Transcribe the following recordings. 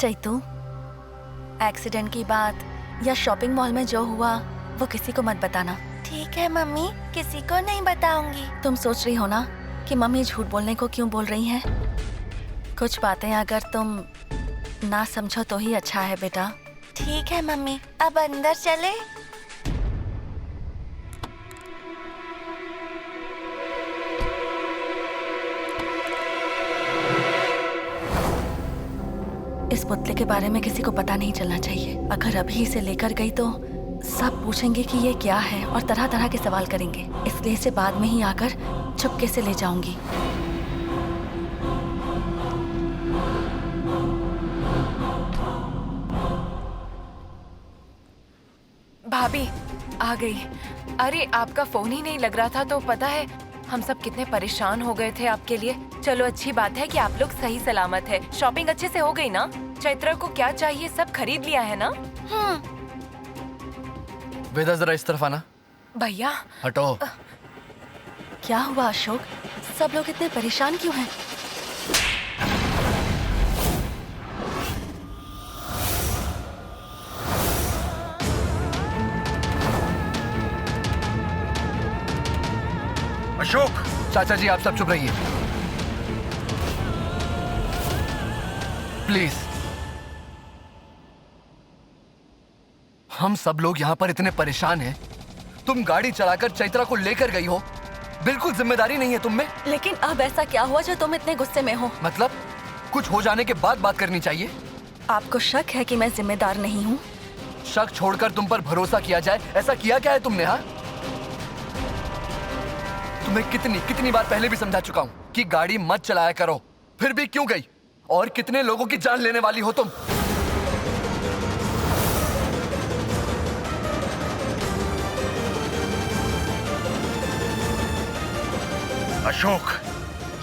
Chaitu, accident की बात या शॉपिंग मॉल में जो हुआ वो किसी को मत बताना। ठीक है मम्मी, किसी को नहीं बताऊंगी। तुम सोच रही हो ना कि मम्मी झूठ बोलने को क्यों बोल रही हैं? कुछ बातें अगर तुम ना समझो तो ही अच्छा है बेटा। ठीक है मम्मी, अब अंदर चले। इस पुतले के बारे में किसी को पता नहीं चलना चाहिए। अगर अभी इसे लेकर गई तो सब पूछेंगे कि ये क्या है और तरह तरह के सवाल करेंगे, इसलिए इसे बाद में ही आकर चुपके से ले जाऊंगी। भाभी आ गई। अरे आपका फोन ही नहीं लग रहा था तो पता है हम सब कितने परेशान हो गए थे आपके लिए। चलो अच्छी बात है कि आप लोग सही सलामत है। शॉपिंग अच्छे से हो गई ना? चैत्रा को क्या चाहिए सब खरीद लिया है ना? वेदा जरा इस तरफ आना। भैया हटो। क्या हुआ अशोक? सब लोग इतने परेशान क्यों हैं? अशोक! चाचा जी आप सब चुप रहिए प्लीज। हम सब लोग यहाँ पर इतने परेशान हैं। तुम गाड़ी चलाकर चैत्रा को लेकर गई हो, बिल्कुल जिम्मेदारी नहीं है तुम में। लेकिन अब ऐसा क्या हुआ जो तुम इतने गुस्से में हो? मतलब कुछ हो जाने के बाद बात करनी चाहिए। आपको शक है कि मैं जिम्मेदार नहीं हूँ? शक छोड़कर तुम पर भरोसा किया जाए, ऐसा किया क्या है तुमने? हाँ, तुम्हें कितनी बार पहले भी समझा चुका हूँ कि गाड़ी मत चलाया करो, फिर भी क्यों गई? और कितने लोगों की जान लेने वाली हो तुम? अशोक,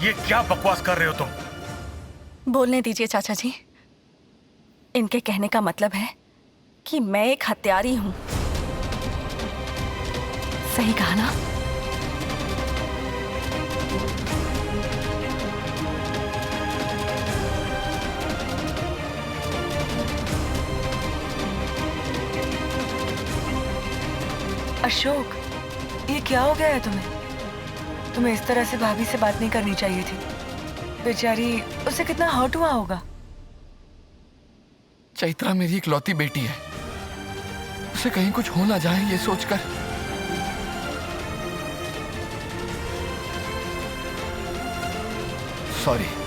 ये क्या बकवास कर रहे हो तुम? बोलने दीजिए चाचा जी। इनके कहने का मतलब है कि मैं एक हत्यारी हूँ। सही कहा ना? अशोक, ये क्या हो गया है तुम्हें? तुम्हें इस तरह से भाभी से बात नहीं करनी चाहिए थी। बेचारी, उसे कितना हर्ट हुआ होगा। चैत्रा मेरी इकलौती बेटी है, उसे कहीं कुछ हो ना जाए ये सोचकर। सॉरी।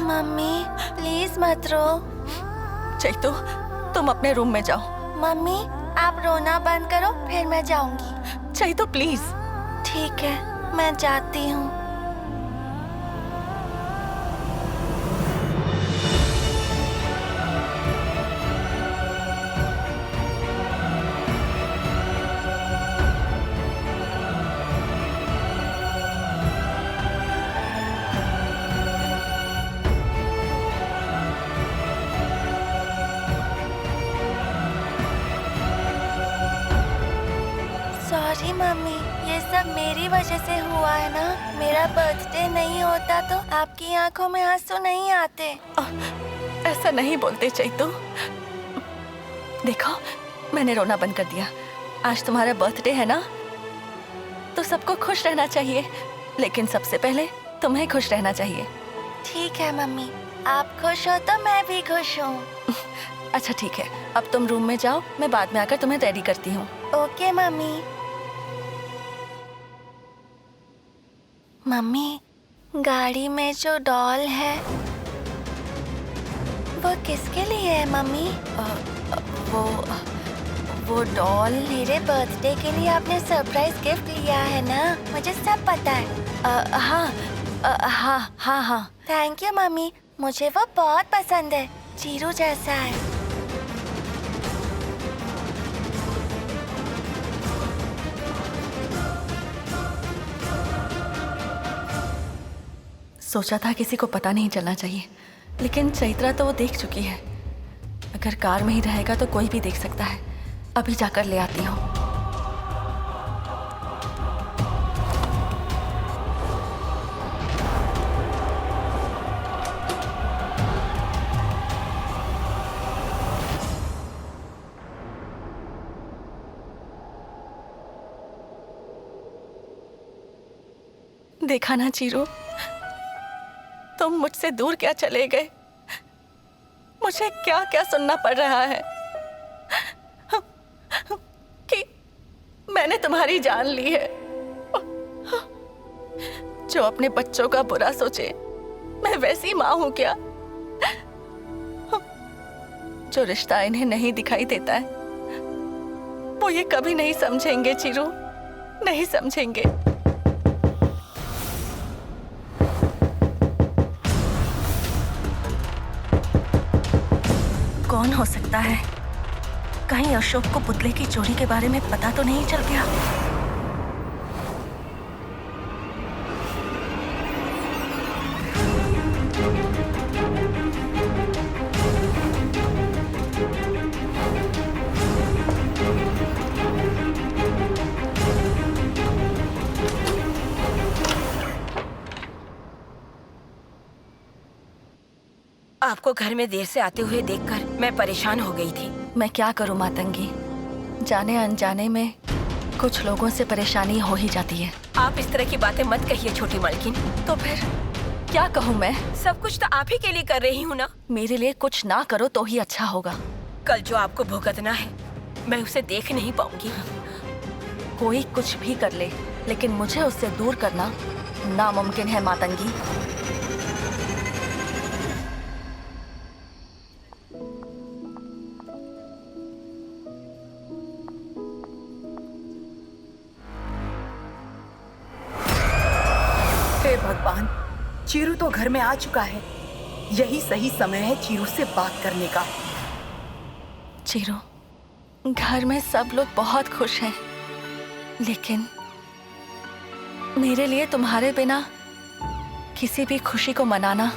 मम्मी प्लीज मत रो। चैतू, तुम अपने रूम में जाओ। मम्मी आप रोना बंद करो, फिर मैं जाऊंगी। चैतू प्लीज। ठीक है, मैं जाती हूँ। सॉरी मम्मी, ये सब मेरी वजह से हुआ है ना। मेरा बर्थडे नहीं होता तो आपकी आंखों में आंसू नहीं आते। ऐसा नहीं बोलते चैतू। देखो, मैंने रोना बंद कर दिया। आज तुम्हारा बर्थडे है ना, तो सबको खुश रहना चाहिए, लेकिन सबसे पहले तुम्हें खुश रहना चाहिए। ठीक है मम्मी, आप खुश हो तो मैं भी खुश हूँ। अच्छा ठीक है, अब तुम रूम में जाओ, मैं बाद में आकर तुम्हें रेडी करती हूँ। Okay mummy. मम्मी, गाड़ी में जो डॉल है वो किसके लिए है मम्मी? वो डॉल मेरे बर्थडे के लिए आपने सरप्राइज गिफ्ट लिया है ना, मुझे सब पता है। हाँ। थैंक यू मम्मी, मुझे वो बहुत पसंद है, चीरू जैसा है। सोचा था किसी को पता नहीं चलना चाहिए, लेकिन चैत्रा तो वो देख चुकी है। अगर कार में ही रहेगा तो कोई भी देख सकता है। अभी जाकर ले आती हूँ। देखा ना चीरू, तुम मुझसे दूर क्या चले गए। मुझे क्या क्या सुनना पड़ रहा है कि मैंने तुम्हारी जान ली है। जो अपने बच्चों का बुरा सोचे, मैं वैसी माँ हूं क्या? जो रिश्ता इन्हें नहीं दिखाई देता है, वो ये कभी नहीं समझेंगे चीरू, नहीं समझेंगे। कौन हो सकता है? कहीं अशोक को पुतले की चोरी के बारे में पता तो नहीं चल गया? आपको घर में देर से आते हुए देखकर मैं परेशान हो गई थी। मैं क्या करूं मातंगी, जाने अनजाने में कुछ लोगों से परेशानी हो ही जाती है। आप इस तरह की बातें मत कहिए छोटी मालकिन। तो फिर क्या कहूं मैं? सब कुछ तो आप ही के लिए कर रही हूँ ना। मेरे लिए कुछ ना करो तो ही अच्छा होगा। कल जो आपको भुगतना है, मैं उसे देख नहीं पाऊंगी। कोई कुछ भी कर ले, लेकिन मुझे उससे दूर करना नामुमकिन है मातंगी। हे भगवान, चीरू तो घर में आ चुका है। यही सही समय है चीरू से बात करने का। चीरू, घर में सब लोग बहुत खुश हैं, लेकिन मेरे लिए तुम्हारे बिना किसी भी खुशी को मनाना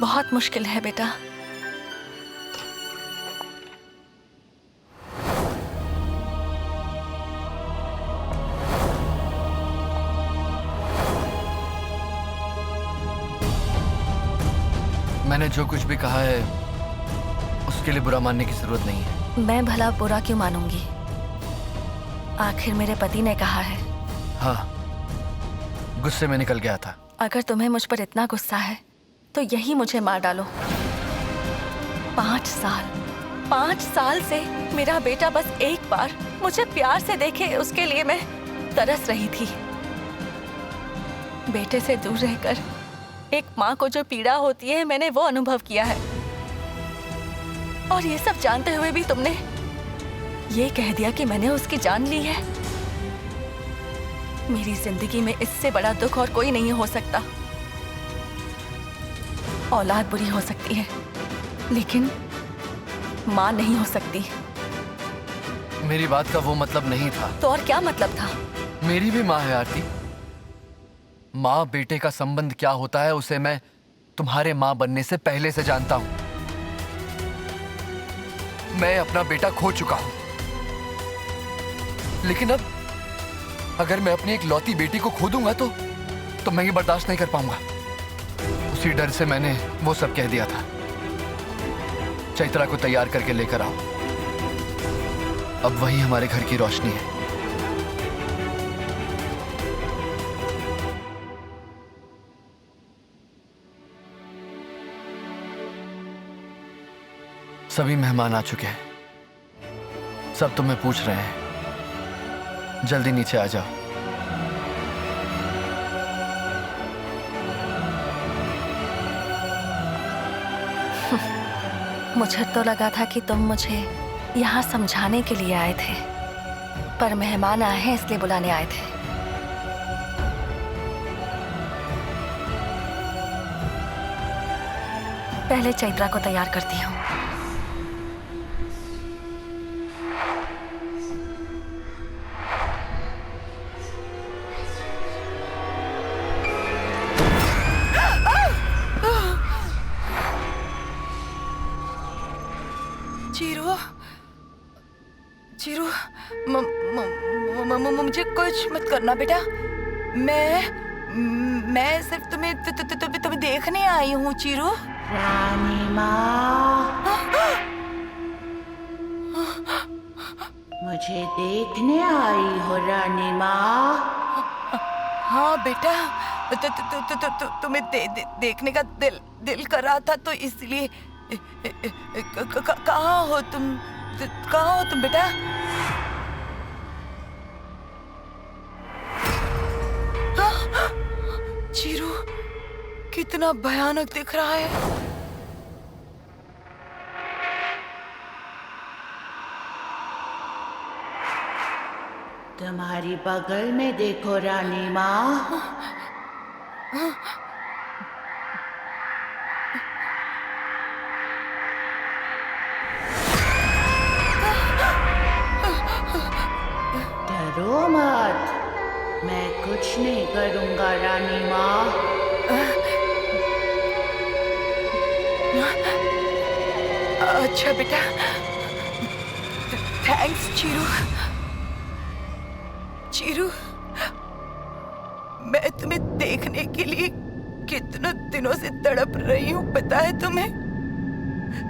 बहुत मुश्किल है बेटा। मैंने जो कुछ भी कहा है उसके लिए बुरा मानने की जरूरत नहीं है। मैं भला बुरा क्यों मानूंगी? आखिर मेरे पति ने कहा है। हाँ, गुस्से में निकल गया था। अगर तुम्हें मुझ पर इतना गुस्सा है तो यही मुझे मार डालो। 5 साल से मेरा बेटा बस एक बार मुझे प्यार से देखे, उसके लिए मैं तरस रही थी। बेटे से दूर रहकर एक माँ को जो पीड़ा होती है, मैंने वो अनुभव किया है। और ये सब जानते हुए भी तुमने ये कह दिया कि मैंने उसकी जान ली है। मेरी जिंदगी में इससे बड़ा दुख और कोई नहीं हो सकता। औलाद बुरी हो सकती है, लेकिन माँ नहीं हो सकती। मेरी बात का वो मतलब नहीं था। तो और क्या मतलब था? मेरी भी माँ है आरती। माँ बेटे का संबंध क्या होता है उसे मैं तुम्हारे माँ बनने से पहले से जानता हूं। मैं अपना बेटा खो चुका हूं, लेकिन अब अगर मैं अपनी एक लौती बेटी को खो दूंगा तो मैं ये बर्दाश्त नहीं कर पाऊंगा। उसी डर से मैंने वो सब कह दिया था। चैत्रा को तैयार करके लेकर आओ। अब वही हमारे घर की रोशनी है। सभी मेहमान आ चुके हैं। सब तुम्हें पूछ रहे हैं। जल्दी नीचे आ जाओ। मुझे तो लगा था कि तुम मुझे यहाँ समझाने के लिए आए थे, पर मेहमान आए हैं इसलिए बुलाने आए थे। पहले चैत्रा को तैयार करती हूँ। चीरू, चीरू, मुझे कुछ मत करना बेटा। मैं सिर्फ तुम्हें देखने आई हूँ चीरू। रानी माँ, मुझे देखने आई हो रानी माँ? हाँ बेटा, तुम्हें देखने का दिल कर रहा था तो इसलिए। कहाँ हो तुम बेटा? चीरू, कितना भयानक दिख रहा है। तुम्हारी बगल में देखो रानी माँ। डरो मत, मैं कुछ नहीं करूँगा रानी माँ। अच्छा बेटा, थैंक्स चीरू। चीरू, मैं तुम्हें देखने के लिए कितने दिनों से तड़प रही हूँ, पता है तुम्हें?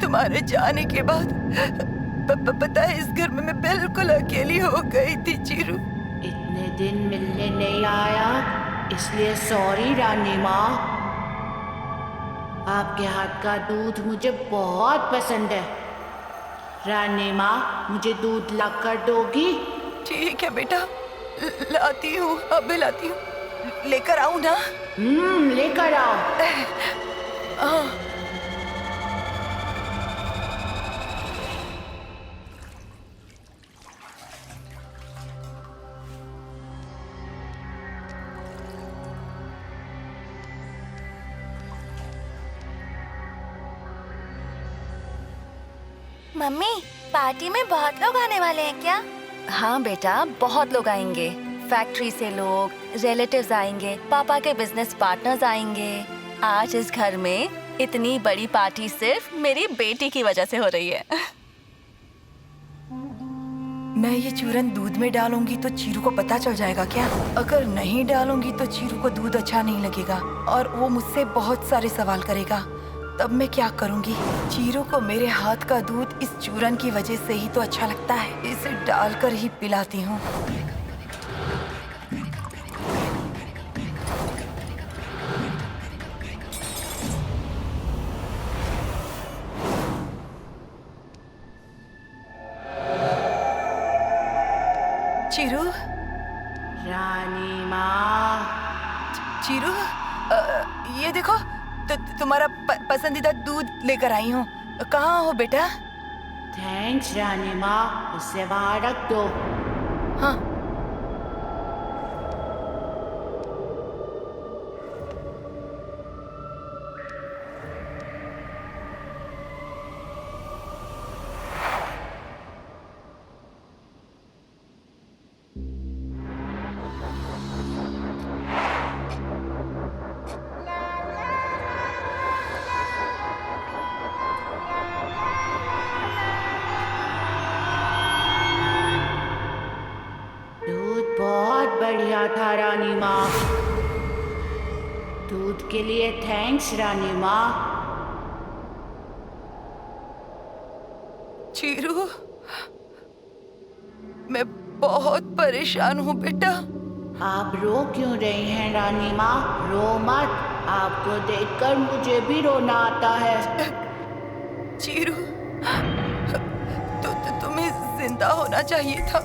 तुम्हारे जाने के बाद पता है इस घर में मैं बिल्कुल अकेली हो गई थी चीरू। इतने दिन मिलने नहीं आया इसलिए सॉरी रानी माँ। आपके हाथ का दूध मुझे बहुत पसंद है। रानी माँ, मुझे दूध लाकर दोगी? ठीक है बेटा, लाती हूँ, अभी लाती हूँ। लेकर आऊँ ना? लेकर आओ। मम्मी, पार्टी में बहुत लोग आने वाले हैं क्या? हाँ बेटा, बहुत लोग आएंगे। फैक्ट्री से लोग, रिलेटिव्स आएंगे, पापा के बिजनेस पार्टनर्स आएंगे। आज इस घर में इतनी बड़ी पार्टी सिर्फ मेरी बेटी की वजह से हो रही है। मैं ये चूरन दूध में डालूंगी तो चीरू को पता चल जाएगा क्या? अगर नहीं डालूंगी तो चीरू को दूध अच्छा नहीं लगेगा और वो मुझसे बहुत सारे सवाल करेगा। तब मैं क्या करूंगी? चीरू को मेरे हाथ का दूध इस चूरन की वजह से ही तो अच्छा लगता है। इसे डालकर ही पिलाती हूँ। चीरू, रानी माँ। चीरू, ये देखो, तुम्हारा पसंदीदा दूध लेकर आई हूँ। कहाँ हो बेटा? थैंक्स रानी माँ, इसे वहाँ रख दो। हाँ। बढ़िया था रानी माँ। दूध के लिए थैंक्स रानी माँ। चीरू, मैं बहुत परेशान हूँ बेटा। आप रो क्यों रही हैं रानी माँ? रो मत, आपको देखकर मुझे भी रोना आता है। चीरू, तुम्हें जिंदा होना चाहिए था।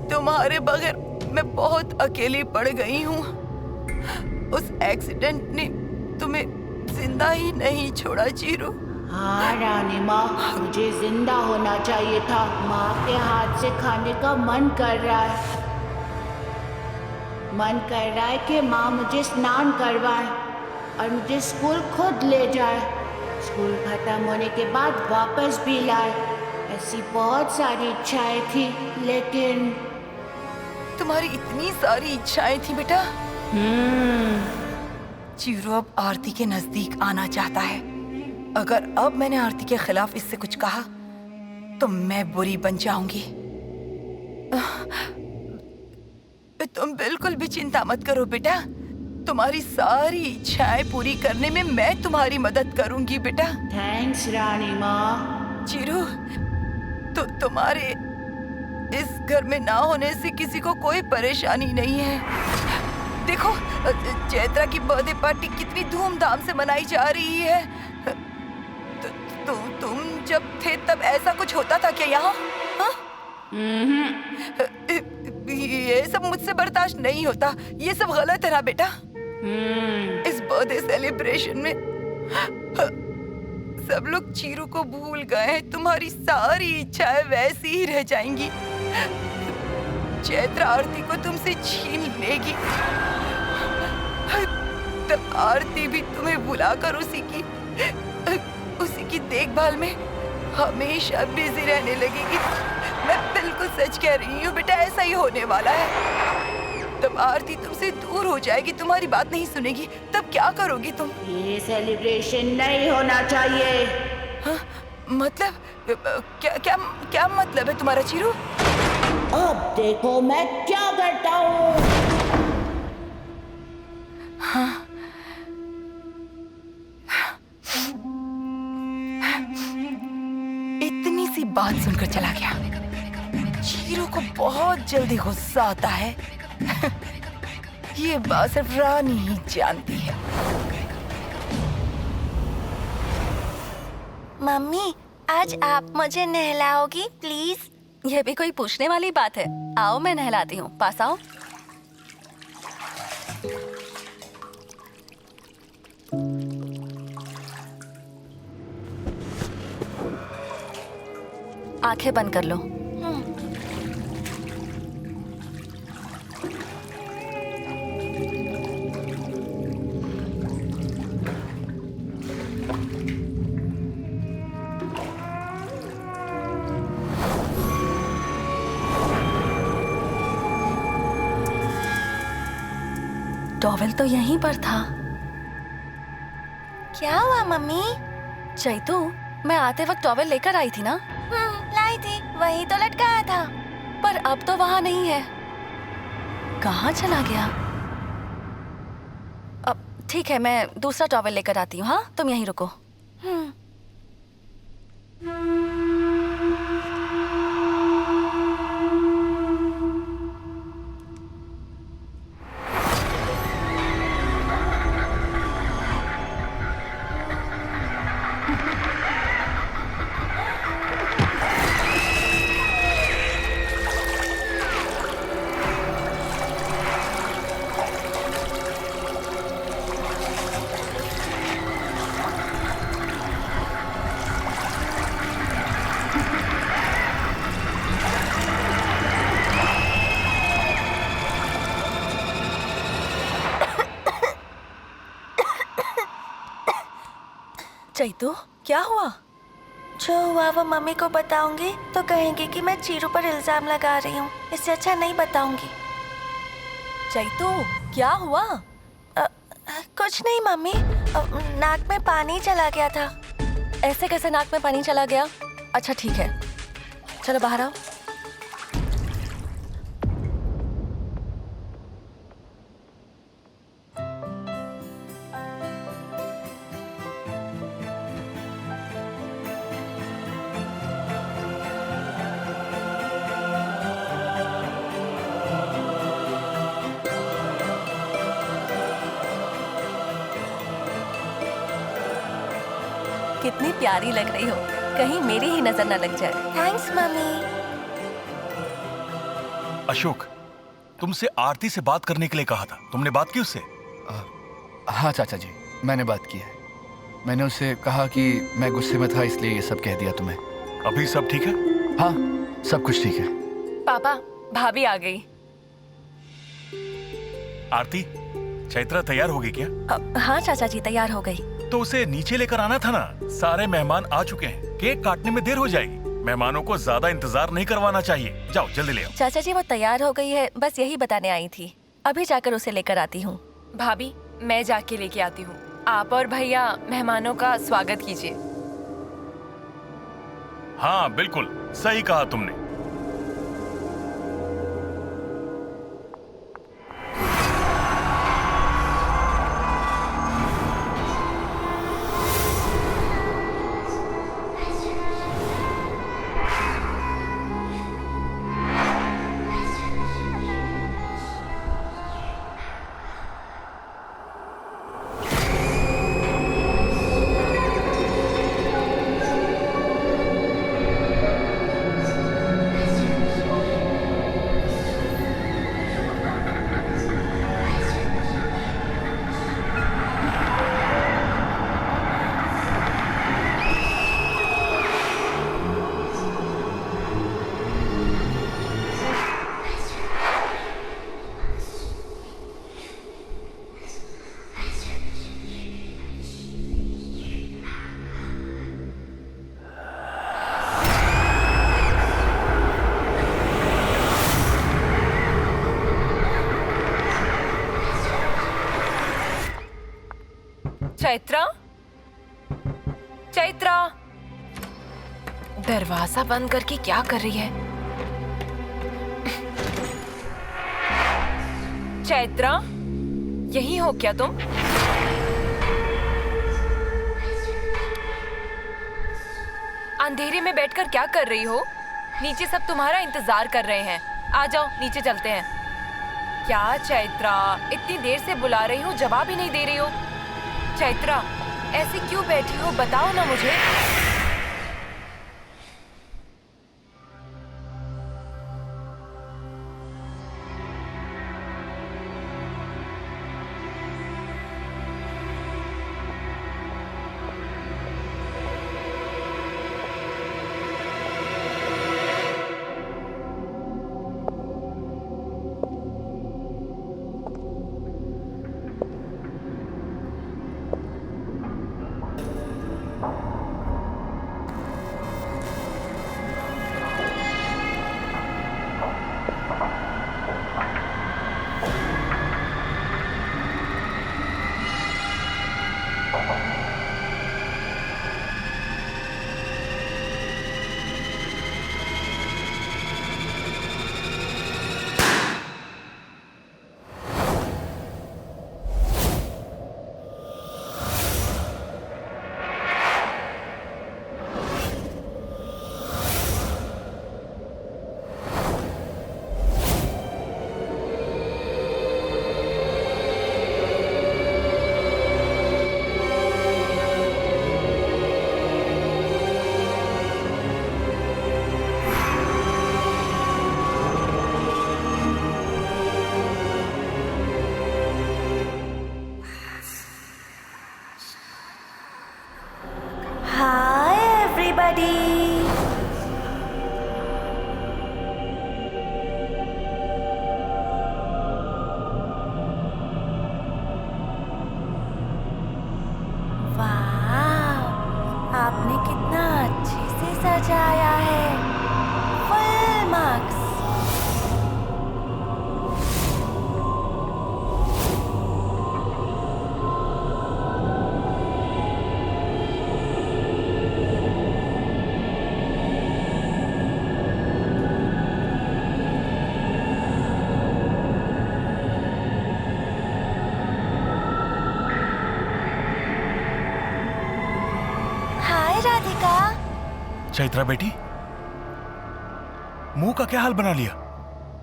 तुम्हारे बगैर मैं बहुत अकेली पड़ गई हूँ। उस एक्सीडेंट ने तुम्हें जिंदा ही नहीं छोड़ा चीरू। हाँ रानी माँ, मुझे जिंदा होना चाहिए था। माँ के हाथ से खाने का मन कर रहा है। मन कर रहा है कि माँ मुझे स्नान करवाए और मुझे स्कूल खुद ले जाए। स्कूल खत्म होने के बाद वापस भी लाए। ऐसी बहुत सारी इच्छाएं थी, लेकिन तुम्हारी इतनी सारी इच्छाएं थी बेटा। हम्म। चीरू अब आरती के नजदीक आना चाहता है। अगर अब मैंने आरती के खिलाफ इससे कुछ कहा तो मैं बुरी बन जाऊंगी। तुम बिल्कुल भी चिंता मत करो बेटा, तुम्हारी सारी इच्छाएं पूरी करने में मैं तुम्हारी मदद करूंगी बेटा। थैंक्स रानी माँ। चिरू, तो तुम्हारे इस घर में ना होने से किसी को कोई परेशानी नहीं है। देखो चैत्रा की बर्थडे पार्टी कितनी धूमधाम से मनाई जा रही है। तुम जब थे तब ऐसा कुछ होता था क्या यहाँ? ये सब मुझसे बर्दाश्त नहीं होता, ये सब गलत है ना बेटा। इस बर्थडे सेलिब्रेशन में सब लोग चीरू को भूल गए हैं, तुम्हारी सारी इच्छाएं वैसी ही रह जाएंगी। चैत्रा आरती को तुमसे छीन लेगी, तब आरती भी तुम्हें बुलाकर उसी की देखभाल में हमेशा बिजी रहने लगेगी। मैं बिल्कुल सच कह रही हूँ बेटा, ऐसा ही होने वाला है। तब आरती तुमसे दूर हो जाएगी, तुम्हारी बात नहीं सुनेगी, तब क्या करोगी तुम? ये सेलिब्रेशन नहीं होना चाहिए। हाँ, मतलब क्या मतलब है तुम्हारा चीरू? अब देखो मैं क्या करता हूँ। हाँ। इतनी सी बात सुनकर चला गया। चीरू को बहुत जल्दी गुस्सा आता है। ये बात सिर्फ रानी ही जानती है। मम्मी, आज आप मुझे नहलाओगी प्लीज? यह भी कोई पूछने वाली बात है? आओ मैं नहलाती हूँ, पास आओ। आंखें बंद कर लो। टॉवेल तो यहीं पर था। क्या हुआ मम्मी? चैतू, मैं आते वक्त टॉवेल लेकर आई थी ना? लाई थी, वही तो लटकाया था। पर अब तो वहां नहीं है। कहाँ चला गया? अब ठीक है, मैं दूसरा टॉवेल लेकर आती हूँ। हाँ, तुम यहीं रुको। चैतू, क्या हुआ? जो हुआ वो मम्मी को बताऊंगी तो कहेंगे कि मैं चीरू पर इल्जाम लगा रही हूँ। इससे अच्छा नहीं बताऊंगी। चैतू, क्या हुआ? कुछ नहीं मम्मी, नाक में पानी चला गया था। ऐसे कैसे नाक में पानी चला गया? अच्छा ठीक है, चलो बाहर आओ। कितनी प्यारी लग रही हो, कहीं मेरी ही नजर न लग जाए। Thanks mummy. अशोक, तुमसे आरती से बात करने के लिए कहा था, तुमने बात की उससे? हाँ चाचा जी, मैंने बात की है। मैंने उससे कहा कि मैं गुस्से में था इसलिए ये सब कह दिया तुम्हें। अभी सब ठीक है? हाँ, सब कुछ ठीक है। पापा, भाभी आ गई। आरती, चैत्रा तैयार होगी क्या? हाँ चाचा जी, तैयार हो गई। तो उसे नीचे लेकर आना था ना, सारे मेहमान आ चुके हैं, केक काटने में देर हो जाएगी। मेहमानों को ज्यादा इंतजार नहीं करवाना चाहिए। जाओ जल्दी ले आओ। चाचा जी, वो तैयार हो गई है, बस यही बताने आई थी। अभी जाकर उसे लेकर आती हूँ। भाभी, मैं जाके लेके आती हूँ। आप और भैया मेहमानों का स्वागत कीजिए। हाँ बिल्कुल सही कहा तुमने। चैत्रा, चैत्रा, दरवाजा बंद करके क्या कर रही है? चैत्रा, यही हो क्या तुम? अंधेरे में बैठकर क्या कर रही हो? नीचे सब तुम्हारा इंतजार कर रहे हैं। आ जाओ नीचे चलते हैं। क्या चैत्रा, इतनी देर से बुला रही हूँ, जवाब ही नहीं दे रही हो। चैत्रा, ऐसे क्यों बैठी हो, बताओ ना मुझे। आपने कितना अच्छे से सजाया है। Full marks. Hi Radhika. Chaitra बेटी, मुंह का क्या हाल बना लिया?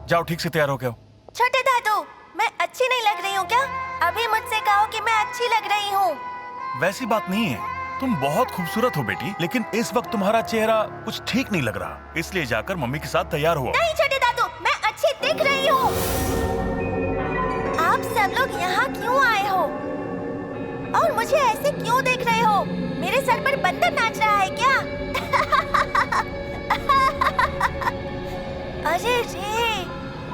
जाओ ठीक से तैयार हो गए हो। छोटे दादू, मैं अच्छी नहीं लग रही हूँ क्या? अभी मुझसे कहो कि मैं अच्छी लग रही हूँ। वैसी बात नहीं है, तुम बहुत खूबसूरत हो बेटी, लेकिन इस वक्त तुम्हारा चेहरा कुछ ठीक नहीं लग रहा, इसलिए जाकर मम्मी के साथ तैयार हुआ। नहीं छोटे दादू, मैं अच्छी दिख रही हूँ। आप सब लोग यहाँ क्यों आए हो? और मुझे ऐसे क्यों देख रहे हो? मेरे सर पर बंदर नाच रहा है क्या? अरे रे,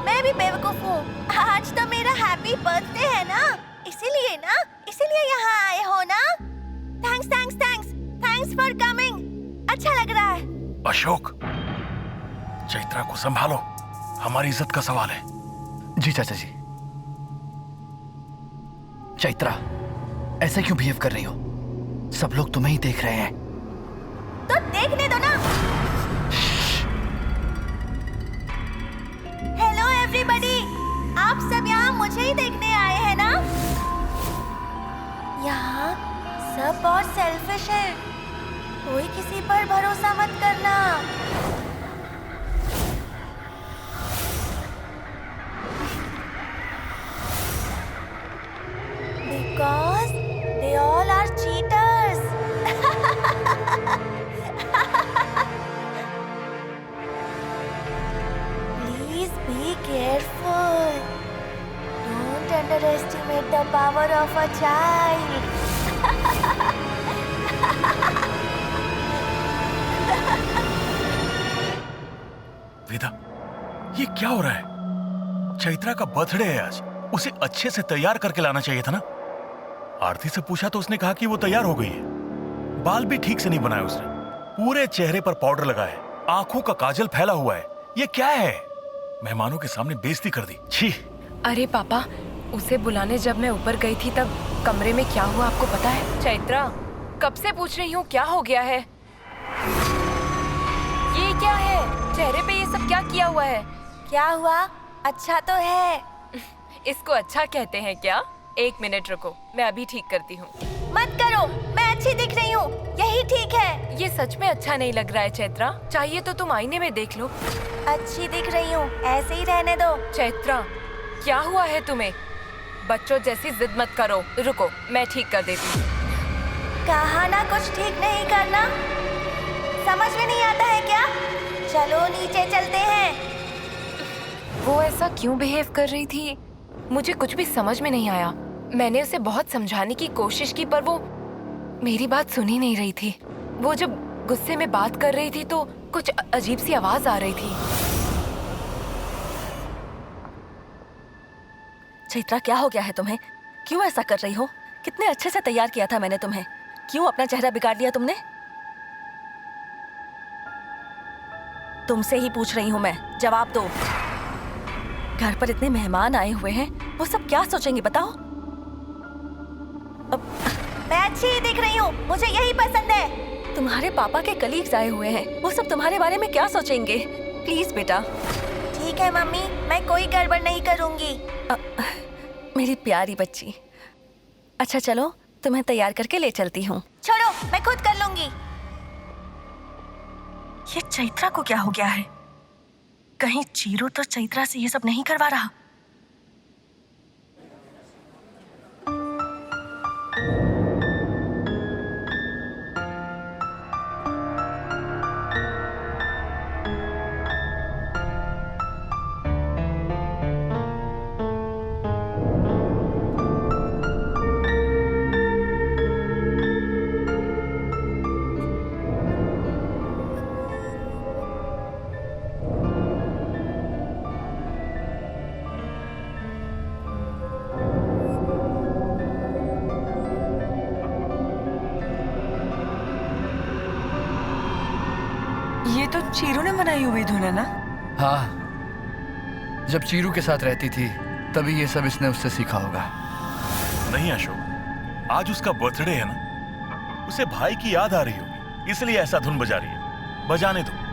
मैं भी बेवकूफ हूँ। आज तो मेरा हैप्पी बर्थडे है ना, इसीलिए यहाँ आए हो ना? Thanks thanks thanks thanks for coming. अच्छा लग रहा है। अशोक, चैत्रा को संभालो, हमारी इज्जत का सवाल है। जी चाचा जी। चैत्रा, ऐसे क्यों बिहेव कर रही हो? सब लोग तुम्हें ही देख रहे हैं। तो देखने दो ना। हेलो एवरीबॉडी, आप सब यहाँ मुझे ही देखने आए हैं ना? यहाँ सब बहुत सेल्फिश है, कोई किसी पर भरोसा मत करना। Because they all are cheaters. Please be careful. Don't underestimate the power of a child. वेदा, ये क्या हो रहा है? चैत्रा का बर्थडे है आज, उसे अच्छे से तैयार करके लाना चाहिए था ना। आरती से पूछा तो उसने कहा कि वो तैयार हो गई है। बाल भी ठीक से नहीं बनाए उसने, पूरे चेहरे पर पाउडर लगा है, आंखों का काजल फैला हुआ है। ये क्या है? मेहमानों के सामने बेइज्जती कर दी। छी। अरे पापा, उसे बुलाने जब मैं ऊपर गई थी तब कमरे में क्या हुआ आपको पता है? चैत्रा, कब से पूछ रही हूँ क्या हो गया है? ये क्या है? चेहरे पे ये सब क्या किया हुआ है? क्या हुआ? अच्छा तो है। इसको अच्छा कहते हैं क्या? एक मिनट रुको, मैं अभी ठीक करती हूँ। मत करो, मैं अच्छी दिख रही हूँ, यही ठीक है। ये सच में अच्छा नहीं लग रहा है चैत्रा, चाहिए तो तुम आईने में देख लो। अच्छी दिख रही हूँ, ऐसे ही रहने दो। चैत्रा, क्या हुआ है तुम्हें? बच्चों जैसी जिद मत करो, रुको मैं ठीक कर देती हूँ। कहा ना कुछ ठीक नहीं करना, समझ में नहीं आता है क्या? चलो नीचे चलते हैं। वो ऐसा क्यों बिहेव कर रही थी? मुझे कुछ भी समझ में नहीं आया। मैंने उसे बहुत समझाने की कोशिश की पर वो मेरी बात सुन ही नहीं रही थी। वो जब गुस्से में बात कर रही थी तो कुछ अजीब सी आवाज आ रही थी। चैत्रा, क्या हो गया है तुम्हें? क्यों ऐसा कर रही हो? कितने अच्छे से तैयार किया था मैंने तुम्हें, क्यों अपना चेहरा बिगाड़ लिया तुमने? तुमसे ही पूछ रही हूँ मैं, जवाब दो। घर पर इतने मेहमान आए हुए हैं, वो सब क्या सोचेंगे बताओ? अब मैं अच्छी ही दिख रही हूँ, मुझे यही पसंद है। तुम्हारे पापा के कलीग्स आए हुए हैं, वो सब तुम्हारे बारे में क्या सोचेंगे? प्लीज बेटा। ठीक है मम्मी, मैं कोई गड़बड़ नहीं करूँगी। मेरी प्यारी बच्ची। अच्छा चलो, तुम्हें तैयार करके ले चलती हूँ। छोड़ो, मैं खुद कर लूंगी। ये चैत्रा को क्या हो गया है? कहीं चीरू तो चैत्रा से ये सब नहीं करवा रहा? ये तो चीरू ने बनाई हुई धुन है ना? हाँ, जब चीरू के साथ रहती थी तभी ये सब इसने उससे सीखा होगा। नहीं अशोक, आज उसका बर्थडे है ना, उसे भाई की याद आ रही होगी, इसलिए ऐसा धुन बजा रही है। बजाने दो।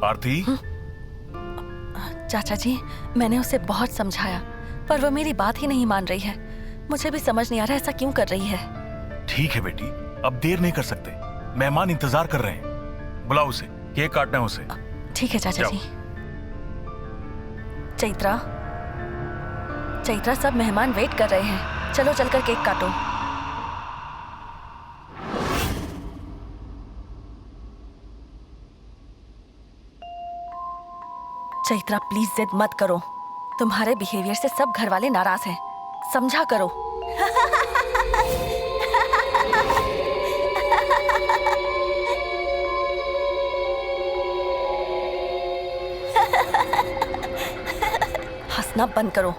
आरती, चाचा जी, मैंने उसे बहुत समझाया पर वो मेरी बात ही नहीं मान रही है। मुझे भी समझ नहीं आ रहा ऐसा क्यों कर रही है। ठीक है बेटी, अब देर नहीं कर सकते, मेहमान इंतजार कर रहे हैं। बुलाओ उसे, केक काटना है उसे। ठीक है चाचा जी। चैत्रा, चैत्रा, सब मेहमान वेट कर रहे हैं, चलो चलकर केक काटो। चैत्रा प्लीज जिद मत करो, तुम्हारे बिहेवियर से सब घर वाले नाराज हैं, समझा करो। हंसना बंद करो।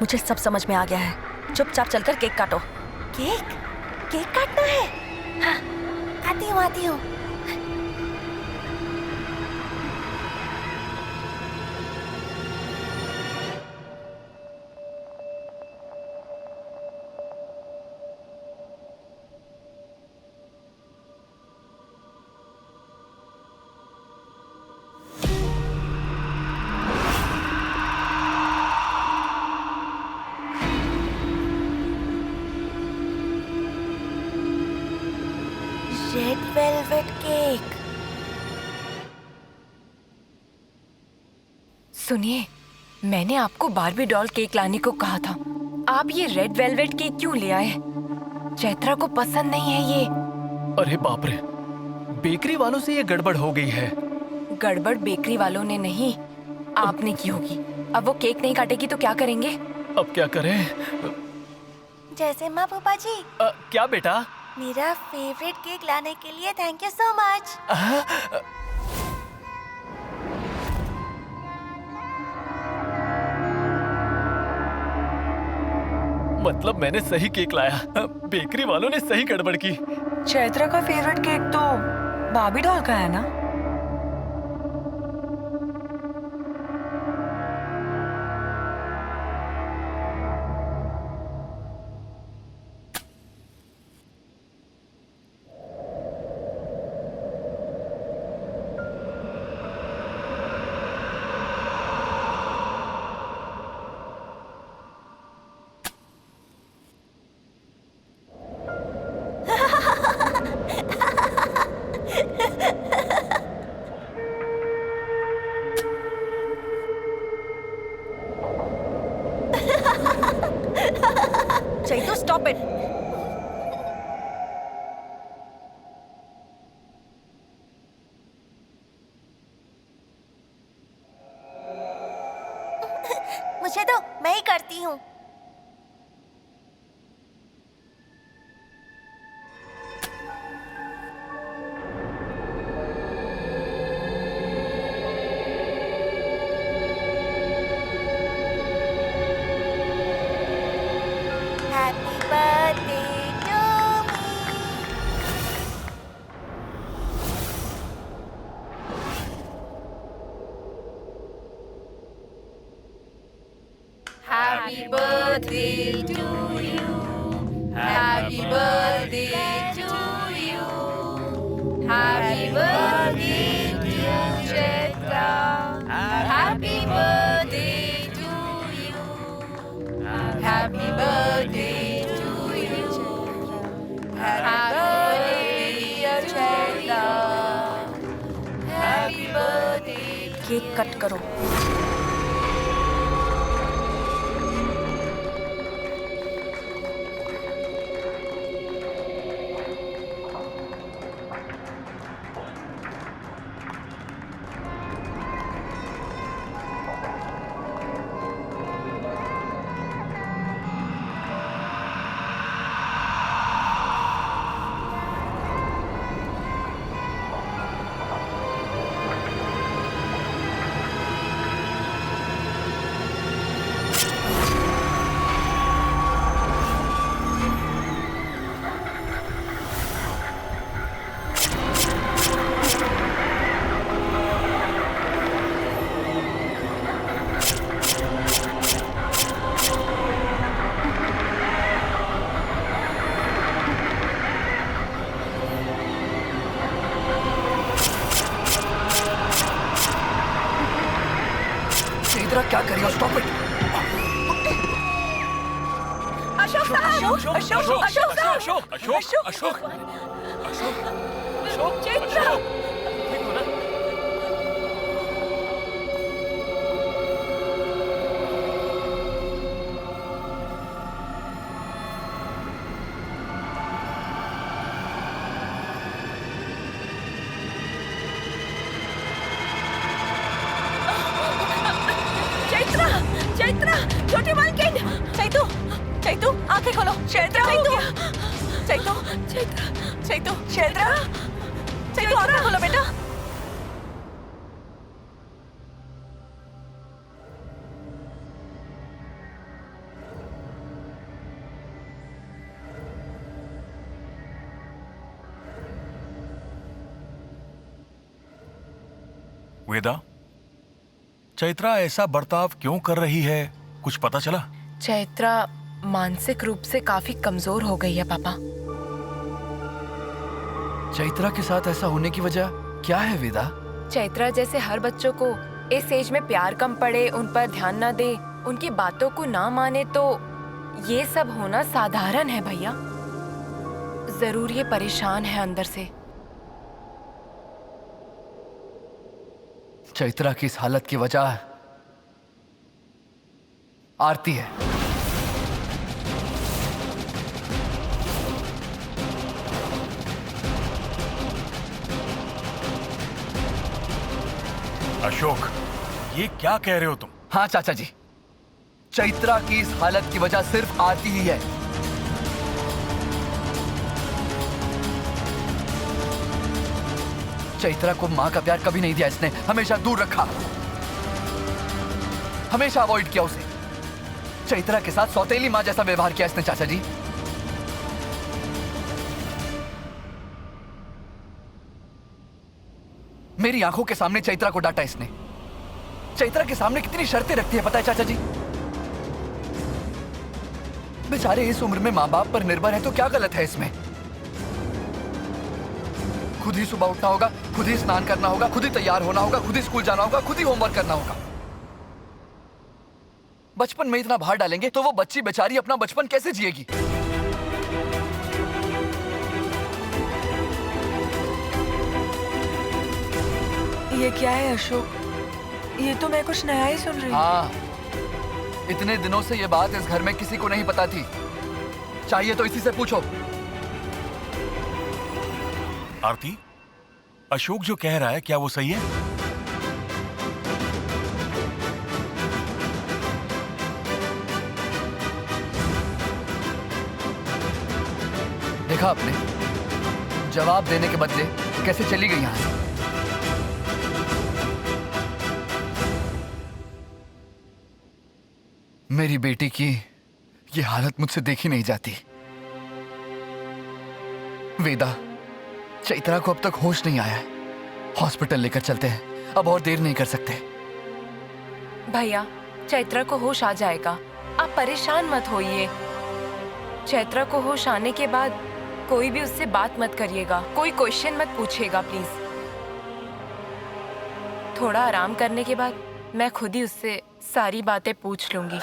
मुझे सब समझ में आ गया है। चुपचाप चलकर केक काटो। केक केक काटना है। हाँ, आती हूँ। Red velvet cake. सुनिए, मैंने आपको बारबी डॉल केक लाने को कहा था। आप ये रेड वेलवेट केक क्यों ले आए? चैत्रा को पसंद नहीं है ये। अरे बाप रे, बेकरी वालों से ये गड़बड़ हो गई है। गड़बड़ बेकरी वालों ने नहीं, आपने की होगी। अब वो केक नहीं काटेगी तो क्या करेंगे? अब क्या करें? जैसे माँ पापा जी। क्या बेटा? मेरा फेवरेट केक लाने के लिए थैंक यू सो मच। मतलब मैंने सही केक लाया, बेकरी वालों ने सही गड़बड़ की। चैत्रा का फेवरेट केक तो बार्बी डॉल का है ना? Chaitu, stop it. मुझे दो, मैं ही करती हूँ। Happy birthday to me. Happy birthday to you. Happy birthday to you. Happy birthday dear Chaitra. Happy birthday to you. Happy birthday to you. Happy birthday dear Chaitra. Happy birthday. Cake cut करो। क्या कर रही हो? Stop it. Ashok साहब! अशोक! अशोक अशोक अशोक अशोक चैत्रा! चैत्रा! छोटी मालकिन! चैतू! चैतू! आंखें खोलो! चैत्रा! चैतू! चैतू! चैतू! चैत्रा! चैतू आंखें खोलो बेटा! वेदा, चैत्रा ऐसा बर्ताव क्यों कर रही है, कुछ पता चला? चैत्रा मानसिक रूप से काफी कमजोर हो गई है पापा। चैत्रा के साथ ऐसा होने की वजह क्या है वेदा? चैत्रा जैसे हर बच्चों को इस एज में प्यार कम पड़े, उन पर ध्यान न दे, उनकी बातों को ना माने, तो ये सब होना साधारण है भैया। जरूर ये परेशान है अंदर से। चैत्रा की इस हालत की वजह आरती है। अशोक, ये क्या कह रहे हो तुम? हाँ चाचा जी, चैत्रा की इस हालत की वजह सिर्फ आरती ही है। चैत्रा को माँ का प्यार कभी नहीं दिया इसने, हमेशा दूर रखा, हमेशा अवॉइड किया उसे। चैत्रा के साथ सौतेली माँ जैसा व्यवहार किया इसने चाचा जी। मेरी आंखों के सामने चैत्रा को डांटा इसने। चैत्रा के सामने कितनी शर्तें रखती है पता है चाचा जी? बेचारे इस उम्र में माँ बाप पर निर्भर है तो क्या गलत है इसमें? खुद ही सुबह उठना होगा, खुद ही स्नान करना होगा, खुद ही तैयार होना होगा, खुद ही स्कूल जाना होगा, खुद ही होमवर्क करना होगा। बचपन में इतना भार डालेंगे तो वो बच्ची बेचारी अपना बचपन कैसे जिएगी? ये क्या है अशोक? ये तो मैं कुछ नया ही सुन रही हूँ। हाँ, इतने दिनों से ये बात इस घर में किसी को नहीं पता थी। चाहिए तो इसी से पूछो। आरती, अशोक जो कह रहा है क्या वो सही है? देखा आपने, जवाब देने के बदले कैसे चली गई यहां से। मेरी बेटी की ये हालत मुझसे देखी नहीं जाती। वेदा, चैत्रा को अब तक होश नहीं आया है। हॉस्पिटल लेकर चलते हैं, अब और देर नहीं कर सकते। भैया, चैत्रा को होश आ जाएगा, आप परेशान मत होइए। चैत्रा को होश आने के बाद कोई भी उससे बात मत करिएगा, कोई क्वेश्चन मत पूछिएगा प्लीज। थोड़ा आराम करने के बाद मैं खुद ही उससे सारी बातें पूछ लूंगी।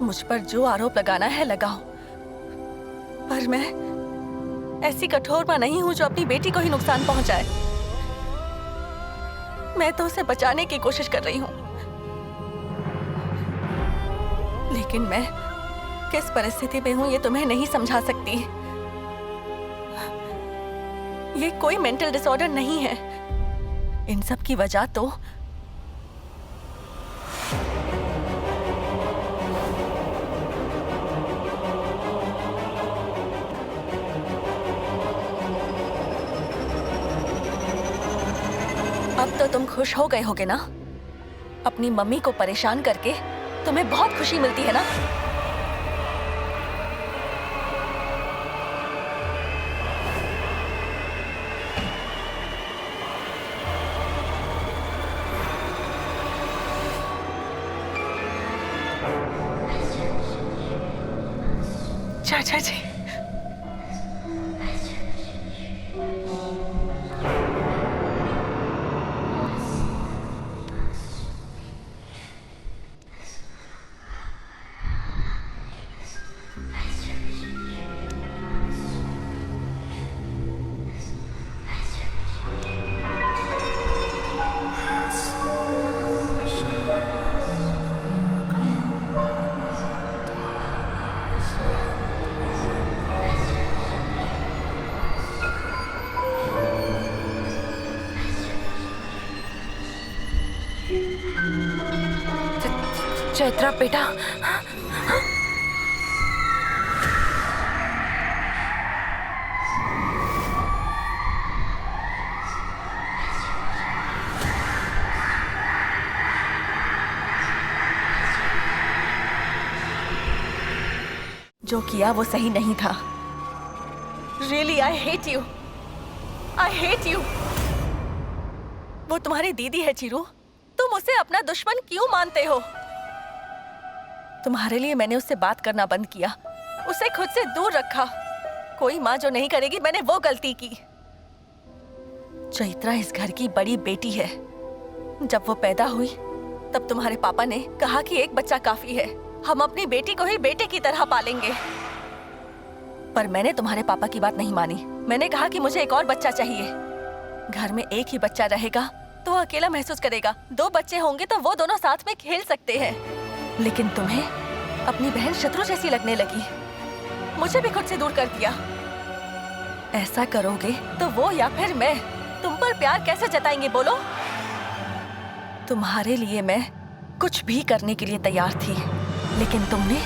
मुझ पर जो आरोप लगाना है लगाओ, पर मैं ऐसी कठोर मां नहीं हूं जो अपनी बेटी को ही नुकसान पहुंचाए। मैं तो उसे बचाने की कोशिश कर रही हूं, लेकिन मैं किस परिस्थिति में हूं ये तुम्हें नहीं समझा सकती। ये कोई मेंटल डिसऑर्डर नहीं है। इन सब की वजह तो अब तो तुम खुश हो गए होगे ना? अपनी मम्मी को परेशान करके तुम्हें बहुत खुशी मिलती है ना? चाचा जी, चैत्रा बेटा, जो किया वो सही नहीं था। Really, I hate you. I hate you. वो तुम्हारी दीदी है चीरू। तुम उसे अपना दुश्मन क्यों मानते हो? तुम्हारे लिए मैंने उससे बात करना बंद किया, उसे खुद से दूर रखा। कोई माँ जो नहीं करेगी, मैंने वो गलती की। चैत्रा इस घर की बड़ी बेटी है। जब वो पैदा हुई तब तुम्हारे पापा ने कहा कि एक बच्चा काफी है, हम अपनी बेटी को ही बेटे की तरह पालेंगे। पर मैंने तुम्हारे पापा की बात नहीं मानी। मैंने कहा कि मुझे एक और बच्चा चाहिए। घर में एक ही बच्चा रहेगा तो वो अकेला महसूस करेगा, 2 बच्चे होंगे तो वो दोनों साथ में खेल सकते हैं। लेकिन तुम्हें अपनी बहन शत्रु जैसी लगने लगी, मुझे भी खुद से दूर कर दिया। ऐसा करोगे तो वो या फिर मैं तुम पर प्यार कैसे जताएंगे बोलो? तुम्हारे लिए मैं कुछ भी करने के लिए तैयार थी, लेकिन तुमने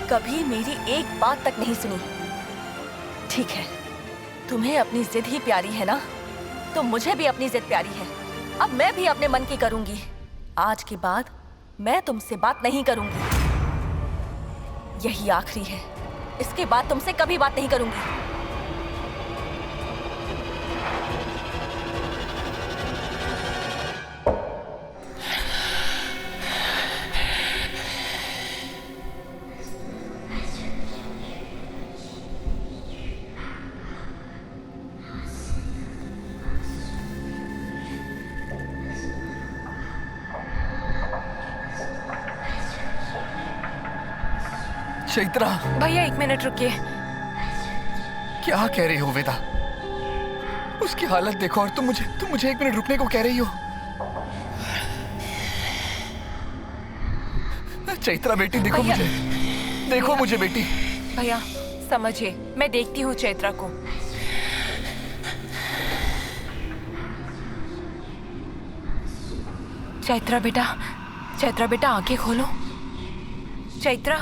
कभी मेरी एक बात तक नहीं सुनी। ठीक है, तुम्हें अपनी जिद ही प्यारी है ना, तो मुझे भी अपनी जिद प्यारी है। अब मैं भी अपने मन की करूंगी। आज के बाद मैं तुमसे बात नहीं करूंगी। यही आखिरी है, इसके बाद तुमसे कभी बात नहीं करूंगी। चैत्रा, भैया 1 मिनट रुकिए। क्या कह रही हो वेदा? उसकी हालत देखो और तुम मुझे 1 मिनट रुकने को कह रही हो। चैत्रा बेटी, देखो भैया। मुझे, देखो मुझे बेटी। भैया समझिए, मैं देखती हूँ चैत्रा को। चैत्रा बेटा आंखें खोलो। चैत्रा,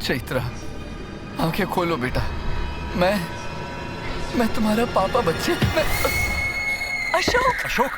चैत्रा आंखें खोलो बेटा। मैं तुम्हारा पापा बच्चे। अशोक, अशोक,